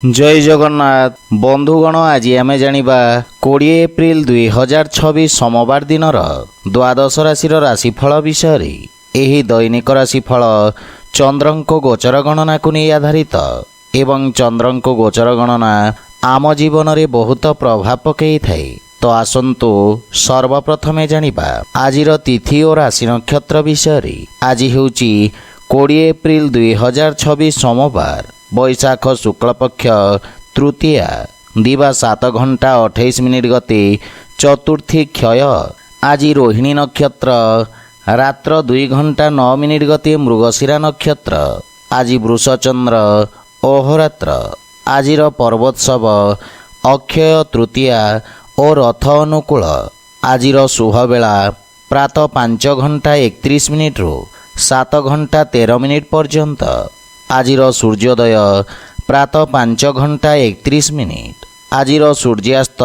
जय जगन्नाथ बंधुगण आज आम जानिबा 20 एप्रिल 2026 सोमवार दिन द्वादश राशि राशिफल विषय एही दैनिक राशिफल चंद्रंको गोचर गणना को नहीं आधारित एवं चंद्रंको गोचर गणना आम जीवन में बहुत प्रभाव पकई थाए। तो आसंतु सर्वप्रथमे जानिबा आजिर तिथि और राशि नक्षत्र विषय। आज हेउची 20 एप्रिल 2026 सोमवार बैशाख शुक्लपक्ष तृतीया दिवा 7 घंटा 28 मिनिट गते चतुर्थी क्षय। आज रोहिणी नक्षत्र रात्र 2 घंटा 9 मिनिट गते मृगशिरा नक्षत्र। आज वृषचंद्र अहोरात्र। आजिर पर्वोत्सव अक्षय तृतीया और रथ अनुकूल। आजिर शुभ बेला प्रातः 5 घंटा 31 मिनिट रु 7 घंटा 13 मिनिट पर्यंत। आजिर सूर्योदय प्रातः 5 घंटा 31 मिनिट। आजिर सूर्यास्त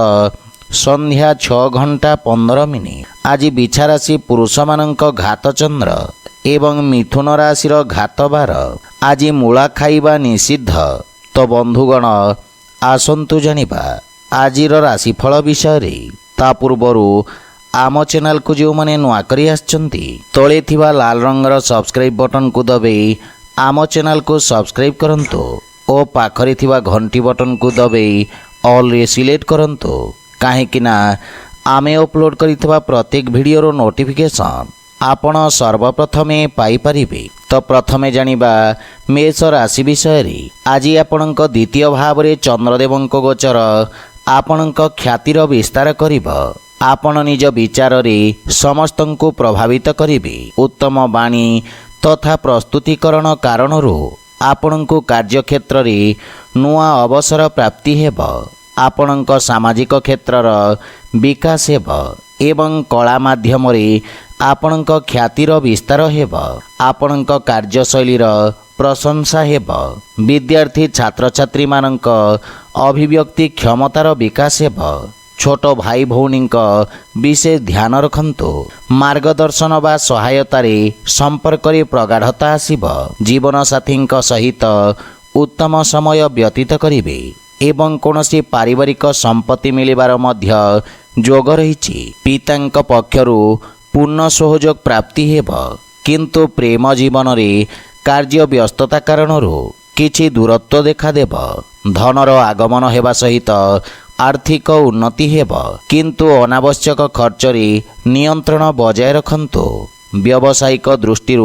संध्या 6 घंटा 15 मिनिट। आज बिछा राशि पुरुष मानक घात चंद्र एवं मिथुन राशि घात बार। आज मूला खाइबा निषिद्ध। तो बंधुगण आसंतु जानिबा आजिर राशिफल विषय। ता पूर्वरु आम चैनल को जो माने नुआ करी आछंती तळे थिबा लाल रंगर सब्सक्राइब बटन को दबाई आम चैनल को सब्सक्राइब करंतु और पाखरे थिबा घंटी बटन को दबाई ऑल रे सिलेक्ट करंतु काहेकि ना आमे अपलोड करिथिबा प्रत्येक वीडियो नोटिफिकेशन आपण सर्वप्रथमे पाई परिबे। तो प्रथमे जानिबा मेष राशि विषय। आज आपणक द्वितीय भाव रे चंद्रदेवंक गोचर आपणक ख्यातिर विस्तार करिब। आपण निज विचार रे समस्तंकु प्रभावित करिबे। उत्तम वाणी तथा प्रस्तुतिकरण कारणरू आपणको कार्यक्षेत्र रे नुआ अवसर प्राप्ति हेब। आपणक सामाजिक क्षेत्रर विकास हेब एवं कला माध्यम रे आपणक ख्यातिर विस्तार हेब। आपणक कार्यशैलीर प्रशंसा हेब। विद्यार्थी छात्र छात्री मानक अभिव्यक्ति क्षमतार विकास हेब। छोट भाई भौणी विशेष ध्यान रखंतु। मार्गदर्शन व सहायतार संपर्क प्रगाढ़ता आसिब। जीवन साथी सहित उत्तम समय व्यतीत करिवे एवं कौनसी पारिवारिक संपत्ति मिलिबार मध्य जोग रहिछि। पितांक पक्षरु पूर्ण सहयोग प्राप्ति हेब किंतु प्रेम जीवन रे कार्य व्यस्तता कारणरू किछि दूरत्व देखादेब। धनर आगमन हेबा सहित आर्थिक उन्नति हेब किंतु अनावश्यक खर्च रे नियंत्रण बजाय रखंतु। व्यावसायिक दृष्टि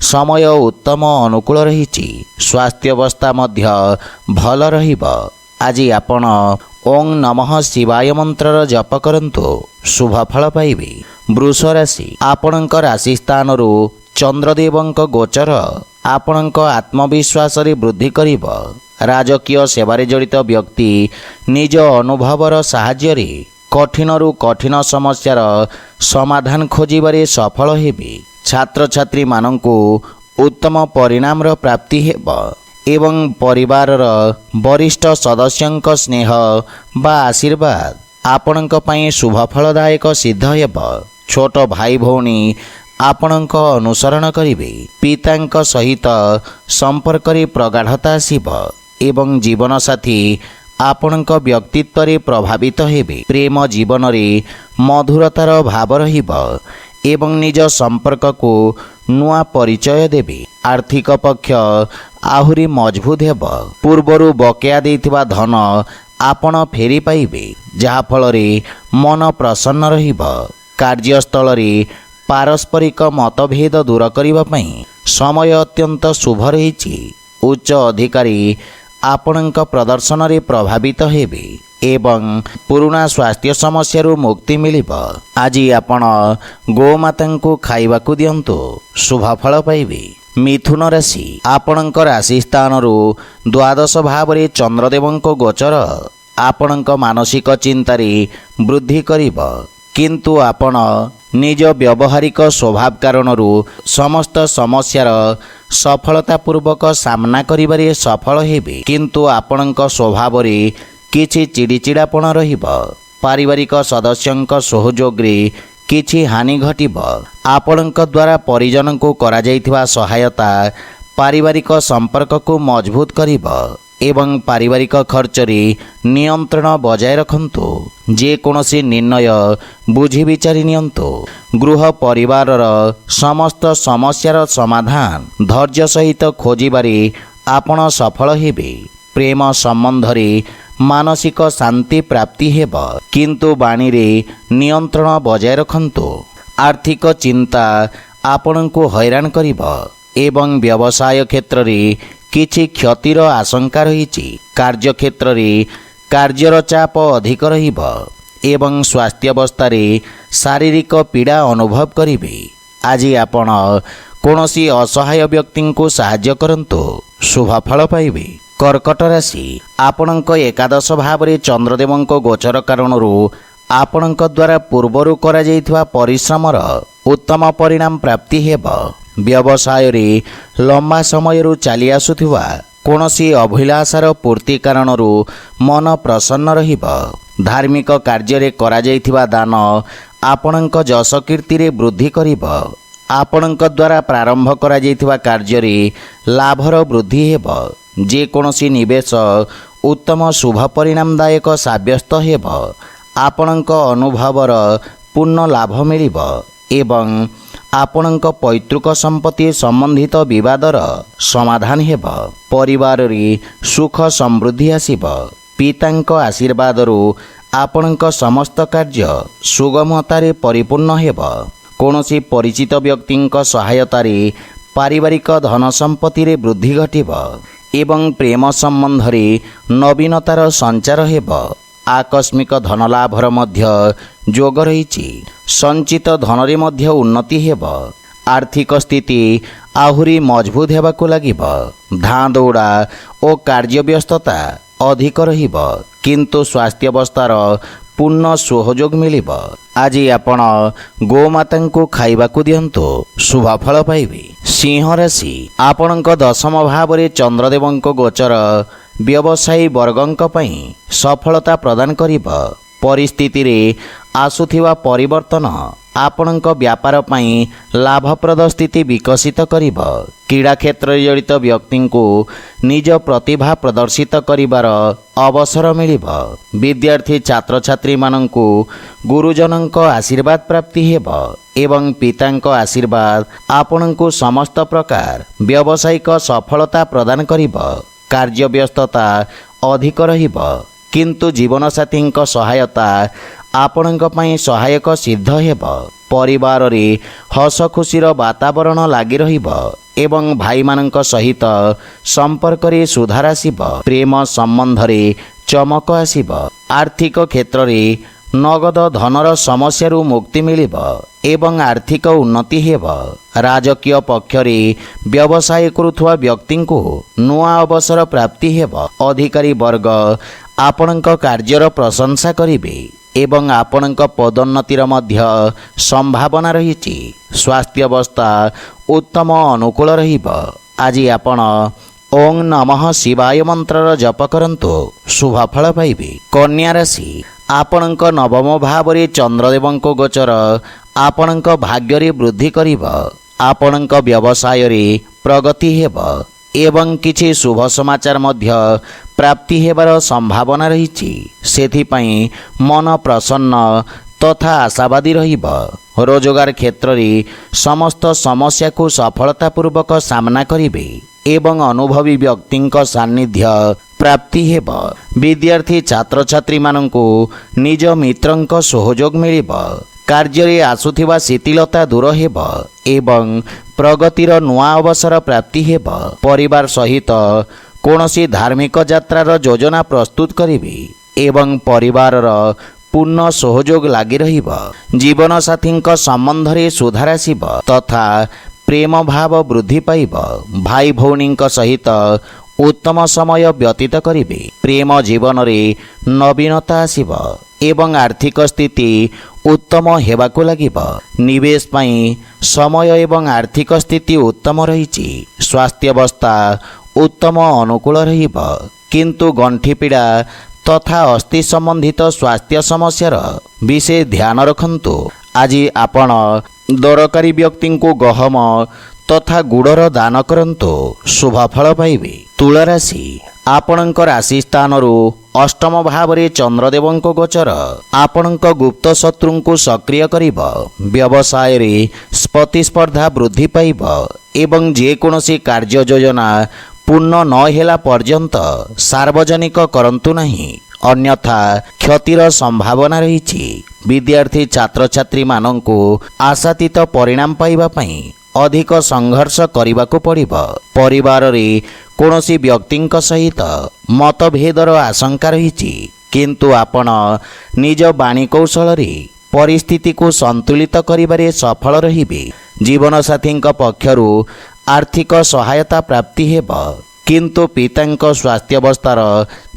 समय उत्तम अनुकूल रहिछि। स्वास्थ्य अवस्था मध्य भल रहिब। आज आपण ओं नमः शिवाय मंत्र जप करंतु शुभ फल पाइबे। वृष राशि आपणक राशि स्थान चंद्रदेवंक गोचर आपणक आत्मविश्वास रे वृद्धि करिब। राजकीय सेवारे जड़ित व्यक्ति निज अनुभवर साहाय्य कठिनरु कठिन समस्यार समाधान खोजिबारे सफल हेबे। छात्र छात्री मानंकु उत्तम परिणामर प्राप्ति हेब एवं परिवारर वरिष्ठ सदस्यंक स्नेह बा आशीर्वाद आपणक पई शुभ फलदायक सिद्ध हेब। छोट भाई भौणी आपणक अनुसरण करिवे। पितांक सहित संपर्क रे प्रगाढ़ता आसिब एवं जीवन साथी आपणक व्यक्तित्व रे प्रभावित हेबे। प्रेम जीवन रे मधुरतार भाव रहिब एवं निज संपर्क को नुआ परिचय देबे। आर्थिक पक्ष आहुरी मजबूत हेब। पूर्वरु बकेया देथिबा धन आपण फेरी पाइबे जहा फल रे मन प्रसन्न रहिब। कार्यस्थल रे पारस्परिक मतभेद दूर करिबा पई समय अत्यंत शुभ रहिछि। उच्च अधिकारी आपणक प्रदर्शन रे प्रभावित हेबे एवं पुराना स्वास्थ्य समस्या मुक्ति मिलिब। आज आपण गोमाता को खाइबाकू दियंतु शुभ फल पाइबे। मिथुन राशि आपणक राशि स्थान द्वादश भाव रे चंद्रदेवंक गोचर आपणक मानसिक चिंतारे वृद्धि करिब किंतु आपण निज व्यवहारिक स्वभाव कारणरू समस्त समस्यार सफलतापूर्वक सामना करिबारे सफल हेबे किंतु आपणक स्वभाव रे किछि चिड़चिड़ापण रहिब। पारिवारिक सदस्यंक सहयोग रे किछि हानि घटिब। आपणक द्वारा परिजन को करा जाइथिबा सहायता पारिवारिक संपर्क को मजबूत करिब। ଏବଂ ପାରିବାରିକ ଖର୍ଚ୍ଚରେ ନିୟନ୍ତ୍ରଣ ବଜାୟ ରଖନ୍ତୁ। ଯେକୌଣସି ନିର୍ଣ୍ଣୟ ବୁଝି ବିଚାରି ନିଅନ୍ତୁ। ଗୃହ ପରିବାରର ସମସ୍ତ ସମସ୍ୟାର ସମାଧାନ ଧୈର୍ଯ୍ୟ ସହିତ ଖୋଜିବାରେ ଆପଣ ସଫଳ ହେବେ। ପ୍ରେମ ସମ୍ବନ୍ଧରେ ମାନସିକ ଶାନ୍ତି ପ୍ରାପ୍ତି ହେବ, କିନ୍ତୁ ବାଣୀରେ ନିୟନ୍ତ୍ରଣ ବଜାୟ ରଖନ୍ତୁ। ଆର୍ଥିକ ଚିନ୍ତା ଆପଣଙ୍କୁ ହଇରାଣ କରିବ ଏବଂ ବ୍ୟବସାୟ କ୍ଷେତ୍ରରେ କିଛି କ୍ଷତିର ଆଶଙ୍କା ରହିଛି। କାର୍ଯ୍ୟକ୍ଷେତ୍ରରେ କାର୍ଯ୍ୟର ଚାପ ଅଧିକ ରହିବ ଏବଂ ସ୍ୱାସ୍ଥ୍ୟାବସ୍ଥାରେ ଶାରୀରିକ ପୀଡ଼ା ଅନୁଭବ କରିବେ। ଆଜି ଆପଣ କୌଣସି ଅସହାୟ ବ୍ୟକ୍ତିଙ୍କୁ ସାହାଯ୍ୟ କରନ୍ତୁ, ଶୁଭଫଳ ପାଇବେ। କର୍କଟ ରାଶି, ଆପଣଙ୍କ ଏକାଦଶ ଭାବରେ ଚନ୍ଦ୍ରଦେବଙ୍କ ଗୋଚର କାରଣରୁ ଆପଣଙ୍କ ଦ୍ୱାରା ପୂର୍ବରୁ କରାଯାଇଥିବା ପରିଶ୍ରମର ଉତ୍ତମ ପରିଣାମ ପ୍ରାପ୍ତି ହେବ। ବ୍ୟବସାୟରେ ଲମ୍ବା ସମୟରୁ ଚାଲି ଆସୁଥିବା କୌଣସି ଅଭିଳାଷାର ପୂର୍ତ୍ତି କାରଣରୁ ମନ ପ୍ରସନ୍ନ ରହିବ। ଧାର୍ମିକ କାର୍ଯ୍ୟରେ କରାଯାଇଥିବା ଦାନ ଆପଣଙ୍କ ଯଶ କୀର୍ତ୍ତିରେ ବୃଦ୍ଧି କରିବ। ଆପଣଙ୍କ ଦ୍ୱାରା ପ୍ରାରମ୍ଭ କରାଯାଇଥିବା କାର୍ଯ୍ୟରେ ଲାଭର ବୃଦ୍ଧି ହେବ। ଯେକୌଣସି ନିବେଶ ଉତ୍ତମ ଶୁଭ ପରିଣାମଦାୟକ ସାବ୍ୟସ୍ତ ହେବ। ଆପଣଙ୍କ ଅନୁଭବର ପୂର୍ଣ୍ଣ ଲାଭ ମିଳିବ ଏବଂ ଆପଣଙ୍କ ପୈତୃକ ସମ୍ପତ୍ତି ସମ୍ବନ୍ଧିତ ବିବାଦର ସମାଧାନ ହେବ। ପରିବାରରେ ସୁଖ ସମୃଦ୍ଧି ଆସିବ। ପିତାଙ୍କ ଆଶୀର୍ବାଦରୁ ଆପଣଙ୍କ ସମସ୍ତ କାର୍ଯ୍ୟ ସୁଗମତାରେ ପରିପୂର୍ଣ୍ଣ ହେବ। କୌଣସି ପରିଚିତ ବ୍ୟକ୍ତିଙ୍କ ସହାୟତାରେ ପାରିବାରିକ ଧନ ସମ୍ପତ୍ତିରେ ବୃଦ୍ଧି ଘଟିବ ଏବଂ ପ୍ରେମ ସମ୍ବନ୍ଧରେ ନବୀନତାର ସଞ୍ଚାର ହେବ। ଆକସ୍ମିକ ଧନଲାଭର ମଧ୍ୟ ଯୋଗ ରହିଛି। ସଞ୍ଚିତ ଧନରେ ମଧ୍ୟ ଉନ୍ନତି ହେବ। ଆର୍ଥିକ ସ୍ଥିତି ଆହୁରି ମଜବୁତ ହେବାକୁ ଲାଗିବ। ଧାଁ ଦୌଡ଼ା ଓ କାର୍ଯ୍ୟବ୍ୟସ୍ତତା ଅଧିକ ରହିବ, କିନ୍ତୁ ସ୍ୱାସ୍ଥ୍ୟାବସ୍ଥାର ପୂର୍ଣ୍ଣ ସହଯୋଗ ମିଳିବ। ଆଜି ଆପଣ ଗୋମାତାଙ୍କୁ ଖାଇବାକୁ ଦିଅନ୍ତୁ, ଶୁଭଫଳ ପାଇବେ। ସିଂହ ରାଶି, ଆପଣଙ୍କ ଦଶମ ଭାବରେ ଚନ୍ଦ୍ରଦେବଙ୍କ ଗୋଚର ବ୍ୟବସାୟୀ ବର୍ଗଙ୍କ ପାଇଁ ସଫଳତା ପ୍ରଦାନ କରିବ। ପରିସ୍ଥିତିରେ ଆସୁଥିବା ପରିବର୍ତ୍ତନ ଆପଣଙ୍କ ବ୍ୟାପାର ପାଇଁ ଲାଭପ୍ରଦ ସ୍ଥିତି ବିକଶିତ କରିବ। କ୍ରୀଡ଼ା କ୍ଷେତ୍ରରେ ଜଡ଼ିତ ବ୍ୟକ୍ତିଙ୍କୁ ନିଜ ପ୍ରତିଭା ପ୍ରଦର୍ଶିତ କରିବାର ଅବସର ମିଳିବ। ବିଦ୍ୟାର୍ଥୀ ଛାତ୍ରଛାତ୍ରୀମାନଙ୍କୁ ଗୁରୁଜନଙ୍କ ଆଶୀର୍ବାଦ ପ୍ରାପ୍ତି ହେବ ଏବଂ ପିତାଙ୍କ ଆଶୀର୍ବାଦ ଆପଣଙ୍କୁ ସମସ୍ତ ପ୍ରକାର ବ୍ୟବସାୟିକ ସଫଳତା ପ୍ରଦାନ କରିବ। କାର୍ଯ୍ୟବ୍ୟସ୍ତତା ଅଧିକ ରହିବ, କିନ୍ତୁ ଜୀବନସାଥୀଙ୍କ ସହାୟତା ଆପଣଙ୍କ ପାଇଁ ସହାୟକ ସିଦ୍ଧ ହେବ। ପରିବାରରେ ହସ ଖୁସିର ବାତାବରଣ ଲାଗି ରହିବ ଏବଂ ଭାଇମାନଙ୍କ ସହିତ ସମ୍ପର୍କରେ ସୁଧାର ଆସିବ। ପ୍ରେମ ସମ୍ବନ୍ଧରେ ଚମକ ଆସିବ। ଆର୍ଥିକ କ୍ଷେତ୍ରରେ ନଗଦ ଧନର ସମସ୍ୟାରୁ ମୁକ୍ତି ମିଳିବ ଏବଂ ଆର୍ଥିକ ଉନ୍ନତି ହେବ। ରାଜକୀୟ ପକ୍ଷରେ ବ୍ୟବସାୟ କରୁଥିବା ବ୍ୟକ୍ତିଙ୍କୁ ନୂଆ ଅବସର ପ୍ରାପ୍ତି ହେବ। ଅଧିକାରୀ ବର୍ଗ ଆପଣଙ୍କ କାର୍ଯ୍ୟର ପ୍ରଶଂସା କରିବେ ଏବଂ ଆପଣଙ୍କ ପଦୋନ୍ନତିର ମଧ୍ୟ ସମ୍ଭାବନା ରହିଛି। ସ୍ୱାସ୍ଥ୍ୟାବସ୍ଥା ଉତ୍ତମ ଅନୁକୂଳ ରହିବ। ଆଜି ଆପଣ ଓଂ ନମଃ ଶିବାୟ ମନ୍ତ୍ରର ଜପ କରନ୍ତୁ, ଶୁଭଫଳ ପାଇବେ। କନ୍ୟା ରାଶି, ଆପଣଙ୍କ ନବମ ଭାବରେ ଚନ୍ଦ୍ରଦେବଙ୍କ ଗୋଚର ଆପଣଙ୍କ ଭାଗ୍ୟରେ ବୃଦ୍ଧି କରିବ। ଆପଣଙ୍କ ବ୍ୟବସାୟରେ ପ୍ରଗତି ହେବ ଏବଂ କିଛି ଶୁଭ ସମାଚାର ମଧ୍ୟ ପ୍ରାପ୍ତି ହେବାର ସମ୍ଭାବନା ରହିଛି। ସେଥିପାଇଁ ମନ ପ୍ରସନ୍ନ ତଥା ଆଶାବାଦୀ ରହିବ। ରୋଜଗାର କ୍ଷେତ୍ରରେ ସମସ୍ତ ସମସ୍ୟାକୁ ସଫଳତାପୂର୍ବକ ସାମ୍ନା କରିବେ ଏବଂ ଅନୁଭବୀ ବ୍ୟକ୍ତିଙ୍କ ସାନ୍ନିଧ୍ୟ ପ୍ରାପ୍ତି ହେବ। ବିଦ୍ୟାର୍ଥୀ ଛାତ୍ରଛାତ୍ରୀମାନଙ୍କୁ ନିଜ ମିତ୍ରଙ୍କ ସହଯୋଗ ମିଳିବ। କାର୍ଯ୍ୟରେ ଆସୁଥିବା ଶିଥିଳତା ଦୂର ହେବ ଏବଂ ପ୍ରଗତିର ନୂଆ ଅବସର ପ୍ରାପ୍ତି ହେବ। ପରିବାର ସହିତ କୌଣସି ଧାର୍ମିକ ଯାତ୍ରାର ଯୋଜନା ପ୍ରସ୍ତୁତ କରିବେ ଏବଂ ପରିବାରର ପୂର୍ଣ୍ଣ ସହଯୋଗ ଲାଗି ରହିବ। ଜୀବନସାଥୀଙ୍କ ସମ୍ବନ୍ଧରେ ସୁଧାର ଆସିବ ତଥା ପ୍ରେମ ଭାବ ବୃଦ୍ଧି ପାଇବ। ଭାଇ ଭଉଣୀଙ୍କ ସହିତ ଉତ୍ତମ ସମୟ ବ୍ୟତୀତ କରିବେ। ପ୍ରେମ ଜୀବନରେ ନବୀନତା ଆସିବ ଏବଂ ଆର୍ଥିକ ସ୍ଥିତି ଉତ୍ତମ ହେବାକୁ ଲାଗିବ। ନିବେଶ ପାଇଁ ସମୟ ଏବଂ ଆର୍ଥିକ ସ୍ଥିତି ଉତ୍ତମ ରହିଛି। ସ୍ୱାସ୍ଥ୍ୟାବସ୍ଥା ଉତ୍ତମ ଅନୁକୂଳ ରହିବ, କିନ୍ତୁ ଗଣ୍ଠି ପୀଡ଼ା ତଥା ଅସ୍ଥି ସମ୍ବନ୍ଧିତ ସ୍ୱାସ୍ଥ୍ୟ ସମସ୍ୟାର ବିଶେଷ ଧ୍ୟାନ ରଖନ୍ତୁ। ଆଜି ଆପଣ ଦରକାରୀ ବ୍ୟକ୍ତିଙ୍କୁ ଗହମ ତଥା ଗୁଡ଼ର ଦାନ କରନ୍ତୁ, ଶୁଭଫଳ ପାଇବେ। ତୁଳା ରାଶି, ଆପଣଙ୍କ ରାଶି ସ୍ଥାନରୁ ଅଷ୍ଟମ ଭାବରେ ଚନ୍ଦ୍ରଦେବଙ୍କ ଗୋଚର ଆପଣଙ୍କ ଗୁପ୍ତ ଶତ୍ରୁଙ୍କୁ ସକ୍ରିୟ କରିବ। ବ୍ୟବସାୟରେ ପ୍ରତିସ୍ପର୍ଦ୍ଧା ବୃଦ୍ଧି ପାଇବ ଏବଂ ଯେକୌଣସି କାର୍ଯ୍ୟ ଯୋଜନା ପୂର୍ଣ୍ଣ ନ ହେଲା ପର୍ଯ୍ୟନ୍ତ ସାର୍ବଜନିକ କରନ୍ତୁ ନାହିଁ, ଅନ୍ୟଥା କ୍ଷତିର ସମ୍ଭାବନା ରହିଛି। ବିଦ୍ୟାର୍ଥୀ ଛାତ୍ରଛାତ୍ରୀମାନଙ୍କୁ ଆଶାତୀତ ପରିଣାମ ପାଇବା ପାଇଁ ଅଧିକ ସଂଘର୍ଷ କରିବାକୁ ପଡ଼ିବ। ପରିବାରରେ କୌଣସି ବ୍ୟକ୍ତିଙ୍କ ସହିତ ମତଭେଦର ଆଶଙ୍କା ରହିଛି, କିନ୍ତୁ ଆପଣ ନିଜ ବାଣୀ କୌଶଳରେ ପରିସ୍ଥିତିକୁ ସନ୍ତୁଳିତ କରିବାରେ ସଫଳ ରହିବେ। ଜୀବନସାଥୀଙ୍କ ପକ୍ଷରୁ ଆର୍ଥିକ ସହାୟତା ପ୍ରାପ୍ତି ହେବ, କିନ୍ତୁ ପିତାଙ୍କ ସ୍ୱାସ୍ଥ୍ୟାବସ୍ଥାର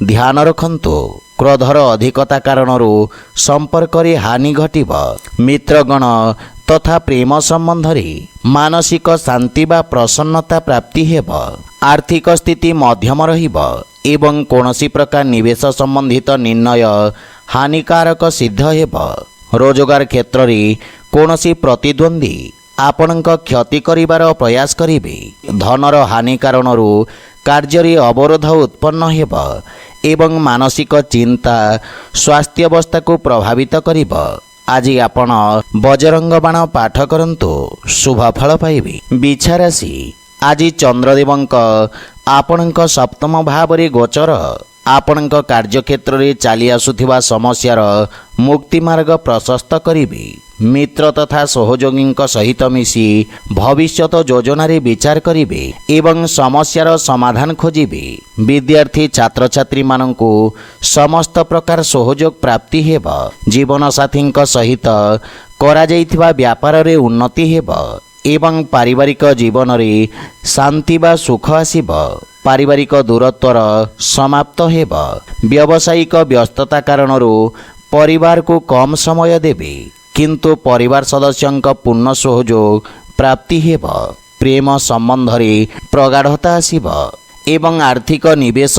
ଧ୍ୟାନ ରଖନ୍ତୁ। କ୍ରୋଧର ଅଧିକତା କାରଣରୁ ସମ୍ପର୍କରେ ହାନି ଘଟିବ। ମିତ୍ରଗଣ ତଥା ପ୍ରେମ ସମ୍ବନ୍ଧରେ ମାନସିକ ଶାନ୍ତି ବା ପ୍ରସନ୍ନତା ପ୍ରାପ୍ତି ହେବ। ଆର୍ଥିକ ସ୍ଥିତି ମଧ୍ୟମ ରହିବ ଏବଂ କୌଣସି ପ୍ରକାର ନିବେଶ ସମ୍ବନ୍ଧିତ ନିର୍ଣ୍ଣୟ ହାନିକାରକ ସିଦ୍ଧ ହେବ। ରୋଜଗାର କ୍ଷେତ୍ରରେ କୌଣସି ପ୍ରତିଦ୍ୱନ୍ଦ୍ୱୀ ଆପଣଙ୍କ କ୍ଷତି କରିବାର ପ୍ରୟାସ କରିବେ। ଧନର ହାନି କାରଣରୁ କାର୍ଯ୍ୟରେ ଅବରୋଧ ଉତ୍ପନ୍ନ ହେବ ଏବଂ ମାନସିକ ଚିନ୍ତା ସ୍ୱାସ୍ଥ୍ୟାବସ୍ଥାକୁ ପ୍ରଭାବିତ କରିବ। ଆଜି ଆପଣ ବଜରଙ୍ଗ ବାଣ ପାଠ କରନ୍ତୁ, ଶୁଭ ଫଳ ପାଇବେ। ବିଛା ରାଶି, ଆଜି ଚନ୍ଦ୍ରଦେବଙ୍କ ଆପଣଙ୍କ ସପ୍ତମ ଭାବରେ ଗୋଚର ଆପଣଙ୍କ କାର୍ଯ୍ୟକ୍ଷେତ୍ରରେ ଚାଲି ଆସୁଥିବା ସମସ୍ୟାର ମୁକ୍ତି ମାର୍ଗ ପ୍ରଶସ୍ତ କରିବେ। ମିତ୍ର ତଥା ସହଯୋଗୀଙ୍କ ସହିତ ମିଶି ଭବିଷ୍ୟତ ଯୋଜନାରେ ବିଚାର କରିବେ ଏବଂ ସମସ୍ୟାର ସମାଧାନ ଖୋଜିବେ। ବିଦ୍ୟାର୍ଥୀ ଛାତ୍ରଛାତ୍ରୀମାନଙ୍କୁ ସମସ୍ତ ପ୍ରକାର ସହଯୋଗ ପ୍ରାପ୍ତି ହେବ। ଜୀବନସାଥୀଙ୍କ ସହିତ କରାଯାଇଥିବା ବ୍ୟାପାରରେ ଉନ୍ନତି ହେବ ଏବଂ ପାରିବାରିକ ଜୀବନରେ ଶାନ୍ତି ବା ସୁଖ ଆସିବ। ପାରିବାରିକ ଦୂରତ୍ୱର ସମାପ୍ତ ହେବ। ବ୍ୟବସାୟିକ ବ୍ୟସ୍ତତା କାରଣରୁ ପରିବାରକୁ କମ୍ ସମୟ ଦେବେ, କିନ୍ତୁ ପରିବାର ସଦସ୍ୟଙ୍କ ପୂର୍ଣ୍ଣ ସହଯୋଗ ପ୍ରାପ୍ତି ହେବ। ପ୍ରେମ ସମ୍ବନ୍ଧରେ ପ୍ରଗାଢ଼ତା ଆସିବ ଏବଂ ଆର୍ଥିକ ନିବେଶ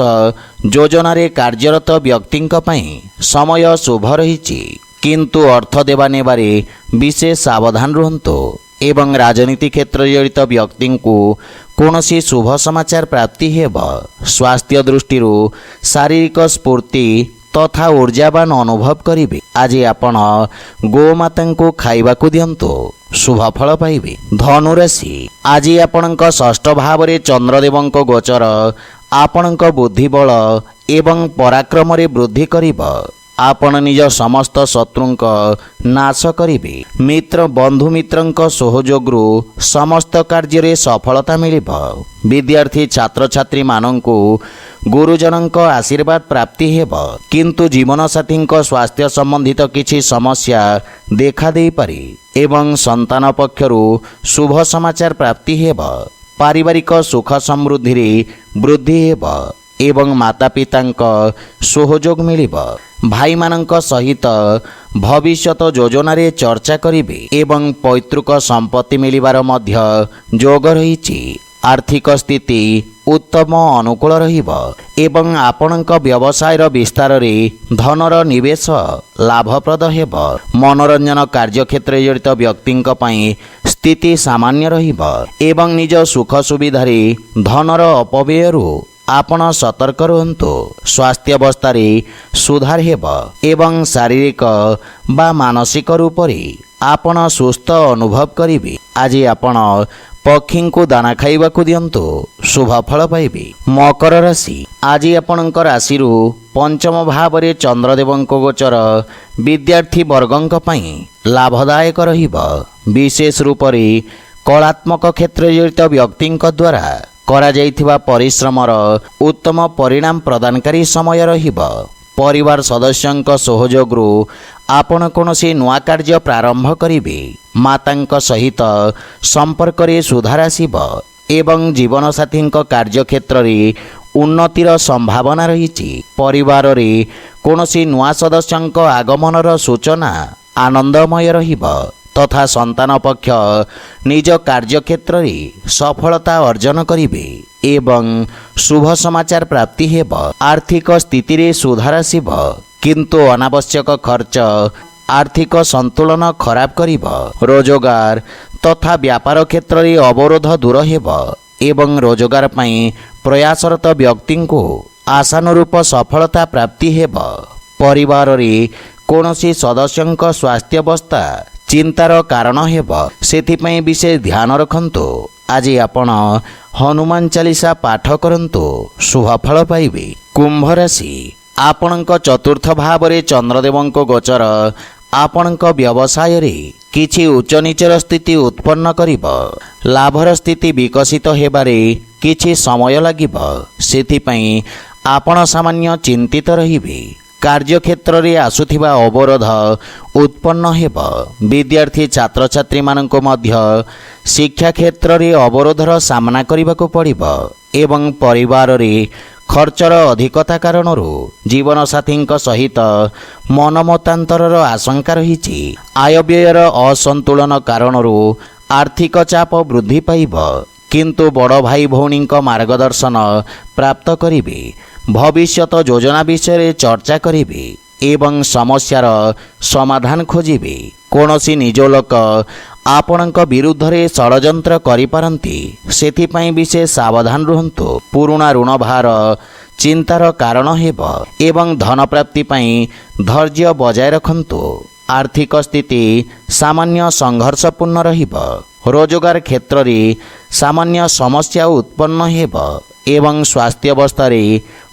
ଯୋଜନାରେ କାର୍ଯ୍ୟରତ ବ୍ୟକ୍ତିଙ୍କ ପାଇଁ ସମୟ ଶୁଭ ରହିଛି, କିନ୍ତୁ ଅର୍ଥ ଦେବା ନେବାରେ ବିଶେଷ ସାବଧାନ ରୁହନ୍ତୁ ଏବଂ ରାଜନୀତି କ୍ଷେତ୍ରରେ ଜଡ଼ିତ ବ୍ୟକ୍ତିଙ୍କୁ କୌଣସି ଶୁଭ ସମାଚାର ପ୍ରାପ୍ତି ହେବ। ସ୍ୱାସ୍ଥ୍ୟ ଦୃଷ୍ଟିରୁ ଶାରୀରିକ ସ୍ଫୂର୍ତ୍ତି ତଥା ଉର୍ଜାବାନ ଅନୁଭବ କରିବେ। ଆଜି ଆପଣ ଗୋମାତାଙ୍କୁ ଖାଇବାକୁ ଦିଅନ୍ତୁ, ଶୁଭ ଫଳ ପାଇବେ। ଧନୁରାଶି, ଆଜି ଆପଣଙ୍କ ଷଷ୍ଠ ଭାବରେ ଚନ୍ଦ୍ରଦେବଙ୍କ ଗୋଚର ଆପଣଙ୍କ ବୁଦ୍ଧିବଳ ଏବଂ ପରାକ୍ରମରେ ବୃଦ୍ଧି କରିବ। ଆପଣ ନିଜ ସମସ୍ତ ଶତ୍ରୁଙ୍କ ନାଶ କରିବେ। ବନ୍ଧୁ ମିତ୍ରଙ୍କ ସହଯୋଗରୁ ସମସ୍ତ କାର୍ଯ୍ୟରେ ସଫଳତା ମିଳିବ। ବିଦ୍ୟାର୍ଥୀ ଛାତ୍ରଛାତ୍ରୀମାନଙ୍କୁ ଗୁରୁଜନଙ୍କ ଆଶୀର୍ବାଦ ପ୍ରାପ୍ତି ହେବ, କିନ୍ତୁ ଜୀବନସାଥୀଙ୍କ ସ୍ୱାସ୍ଥ୍ୟ ସମ୍ବନ୍ଧିତ କିଛି ସମସ୍ୟା ଦେଖାଦେଇପାରେ ଏବଂ ସନ୍ତାନ ପକ୍ଷରୁ ଶୁଭ ସମାଚାର ପ୍ରାପ୍ତି ହେବ। ପାରିବାରିକ ସୁଖ ସମୃଦ୍ଧିରେ ବୃଦ୍ଧି ହେବ ଏବଂ ମାତାପିତାଙ୍କ ସହଯୋଗ ମିଳିବ। ଭାଇମାନଙ୍କ ସହିତ ଭବିଷ୍ୟତ ଯୋଜନାରେ ଚର୍ଚ୍ଚା କରିବେ ଏବଂ ପୈତୃକ ସମ୍ପତ୍ତି ମିଳିବାର ମଧ୍ୟ ଯୋଗ ରହିଛି। ଆର୍ଥିକ ସ୍ଥିତି ଉତ୍ତମ ଅନୁକୂଳ ରହିବ ଏବଂ ଆପଣଙ୍କ ବ୍ୟବସାୟର ବିସ୍ତାରରେ ଧନର ନିବେଶ ଲାଭପ୍ରଦ ହେବ। ମନୋରଞ୍ଜନ କାର୍ଯ୍ୟକ୍ଷେତ୍ରରେ ଜଡ଼ିତ ବ୍ୟକ୍ତିଙ୍କ ପାଇଁ ସ୍ଥିତି ସାମାନ୍ୟ ରହିବ ଏବଂ ନିଜ ସୁଖ ସୁବିଧାରେ ଧନର ଅପବ୍ୟୟରୁ ଆପଣ ସତର୍କ ରୁହନ୍ତୁ। ସ୍ୱାସ୍ଥ୍ୟାବସ୍ଥାରେ ସୁଧାର ହେବ ଏବଂ ଶାରୀରିକ ବା ମାନସିକ ରୂପରେ ଆପଣ ସୁସ୍ଥ ଅନୁଭବ କରିବେ। ଆଜି ଆପଣ ପକ୍ଷୀଙ୍କୁ ଦାନା ଖାଇବାକୁ ଦିଅନ୍ତୁ, ଶୁଭ ଫଳ ପାଇବେ। ମକର ରାଶି, ଆଜି ଆପଣଙ୍କ ରାଶିରୁ ପଞ୍ଚମ ଭାବରେ ଚନ୍ଦ୍ରଦେବଙ୍କ ଗୋଚର ବିଦ୍ୟାର୍ଥୀ ବର୍ଗଙ୍କ ପାଇଁ ଲାଭଦାୟକ ରହିବ। ବିଶେଷ ରୂପରେ କଳାତ୍ମକ କ୍ଷେତ୍ରରେ ଜଡ଼ିତ ବ୍ୟକ୍ତିଙ୍କ ଦ୍ୱାରା କରାଯାଇଥିବା ପରିଶ୍ରମର ଉତ୍ତମ ପରିଣାମ ପ୍ରଦାନକାରୀ ସମୟ ରହିବ। ପରିବାର ସଦସ୍ୟଙ୍କ ସହଯୋଗରୁ ଆପଣ କୌଣସି ନୂଆ କାର୍ଯ୍ୟ ପ୍ରାରମ୍ଭ କରିବେ। ମାତାଙ୍କ ସହିତ ସମ୍ପର୍କରେ ସୁଧାର ଆସିବ ଏବଂ ଜୀବନସାଥୀଙ୍କ କାର୍ଯ୍ୟକ୍ଷେତ୍ରରେ ଉନ୍ନତିର ସମ୍ଭାବନା ରହିଛି। ପରିବାରରେ କୌଣସି ନୂଆ ସଦସ୍ୟଙ୍କ ଆଗମନର ସୂଚନା ଆନନ୍ଦମୟ ରହିବ ତଥା ସନ୍ତାନ ପକ୍ଷ ନିଜ କାର୍ଯ୍ୟକ୍ଷେତ୍ରରେ ସଫଳତା ଅର୍ଜନ କରିବେ ଏବଂ ଶୁଭ ସମାଚାର ପ୍ରାପ୍ତି ହେବ। ଆର୍ଥିକ ସ୍ଥିତିରେ ସୁଧାର ଆସିବ, କିନ୍ତୁ ଅନାବଶ୍ୟକ ଖର୍ଚ୍ଚ ଆର୍ଥିକ ସନ୍ତୁଳନ ଖରାପ କରିବ। ରୋଜଗାର ତଥା ବ୍ୟାପାର କ୍ଷେତ୍ରରେ ଅବରୋଧ ଦୂର ହେବ ଏବଂ ରୋଜଗାର ପାଇଁ ପ୍ରୟାସରତ ବ୍ୟକ୍ତିଙ୍କୁ आशानुरूप सफलता प्राप्ति हेब। परिवार रे कौनसी सदस्यंक स्वास्थ्यावस्था चिंतार कारण हेब, सेथिपई विशेष ध्यान रखंतु। आज आपण हनुमान चालीसा पाठ करंतु, शुभफल पाइबे। कुंभ राशि, आपणक चतुर्थ भाव रे चंद्रदेवंक गोचर आपणक व्यवसाय रे किछि उच्च नीचर स्थिति उत्पन्न करिब। लाभर स्थिति विकसित हेबारे किछि समय लागिब, सेथिपई आपण सामान्य चिंतित रहिबे। कार्यक्षेत्र रे आसुथिबा अवरोध उत्पन्न हेब। विद्यार्थी छात्र छात्री माननको मध्य शिक्षा क्षेत्र रे अवरोधर सामना करिबाको पड़िब एवं परिवार रे खर्चर अधिकता कारणरू जीवन साथींक सहित मनमतांतरर आशंका रहिछि। आय व्ययर असंतुलन कारणरू आर्थिक चाप वृद्धि पाइब, किंतु बड़ भाई भौणींक मार्गदर्शन प्राप्त करिबे। भविष्यत योजना विषय चर्चा करिबे एवं समस्यार समाधान खोजिबे। कौनसी निज लोक आपणक विरुद्ध रे षड्यंत्र करिपारंती, सेथिपई विशेष सावधान रुहंतु। पुराणा ऋण भार चिंतार कारण हेब एवं धन प्राप्ति पई धैर्य बजाय रखंतु। आर्थिक स्थिति सामान्य संघर्षपूर्ण रहिब। रोजगार क्षेत्र रे सामान्य समस्या उत्पन्न हेब एवं स्वास्थ्य अवस्था रे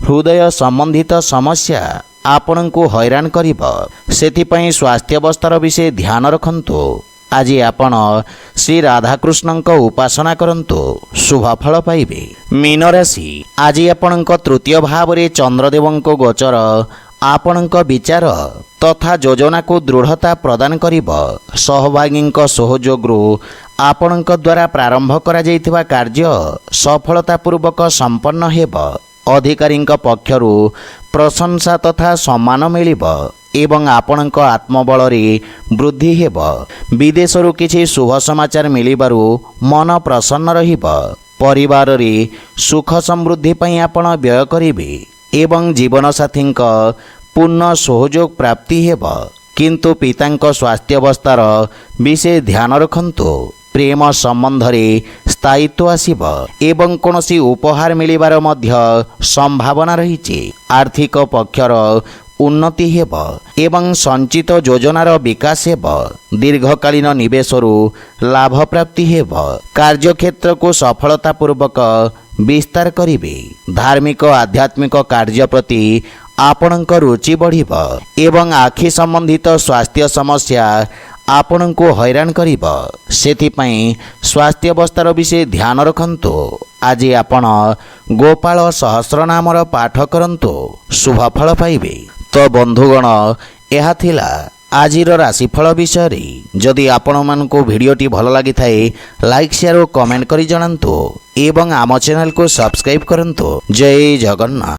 हृदय संबंधित समस्या आपणଙ୍କୁ हैरान करिब, सेथिपई स्वास्थ्य अवस्थार विषय ध्यान रखंतु। आज आपण श्री राधाकृष्णଙ୍କ उपासना करंतु, शुभफल पाइबे। मीन राशि, आज आपणଙ୍କ तृतीय भाव रे चंद्रदेवଙ୍କ गोचर आपणଙ୍କ विचार तथा योजना को दृढ़ता प्रदान करिब। सहभागींक सहयोगरू आपणଙ୍କ द्वारा प्रारंभ करा जायथिबा कार्य सफलतापूर्वक संपन्न हेब। अधिकारींक पक्षरू प्रशंसा तथा सम्मान मिलिब एवं आपणଙ୍କ आत्मबल रे वृद्धि हेब। विदेशरू किछि शुभ समाचार मिलिबारू मन प्रसन्न रहिब। परिवार रे सुख समृद्धि पई आपण व्यय करिबे एवं जीवन साथींक पूर्ण सहयोग प्राप्ति हेब, किंतु पितांक स्वास्थ्य अवस्थार विशेष ध्यान रखंतु। प्रेम संबंध रे स्थायित्व आसिब एवं कौनसी उपहार मिलिबार मध्य संभावना रहिछि। आर्थिक पक्षर उन्नति हेब एवं संचित योजनार विकास हेब। दीर्घकालीन निवेशरू लाभ प्राप्ति हेब। कार्यक्षेत्र को सफलतापूर्वक विस्तार करिबे। धार्मिक आध्यात्मिक कार्य प्रति आपणଙ୍କ रुचि बढ़िब एवं आखि संबंधित स्वास्थ्य समस्या आपणଙ୍କୁ हैरान करिब, सेथिपई स्वास्थ्य अवस्थार विषय ध्यान रखंतु। आज आपण गोपाल सहस्रनामर पाठ करंतु, शुभफल पाइबे। तो बंधुगण, यह थिला आजिर राशिफल विषय। जदि आपण मानकु भिडियोटी भल लागि थाए लाइक शेयर और कमेंट करि जणांतु एवं आम चैनल को सब्सक्राइब करंतु। जय जगन्नाथ।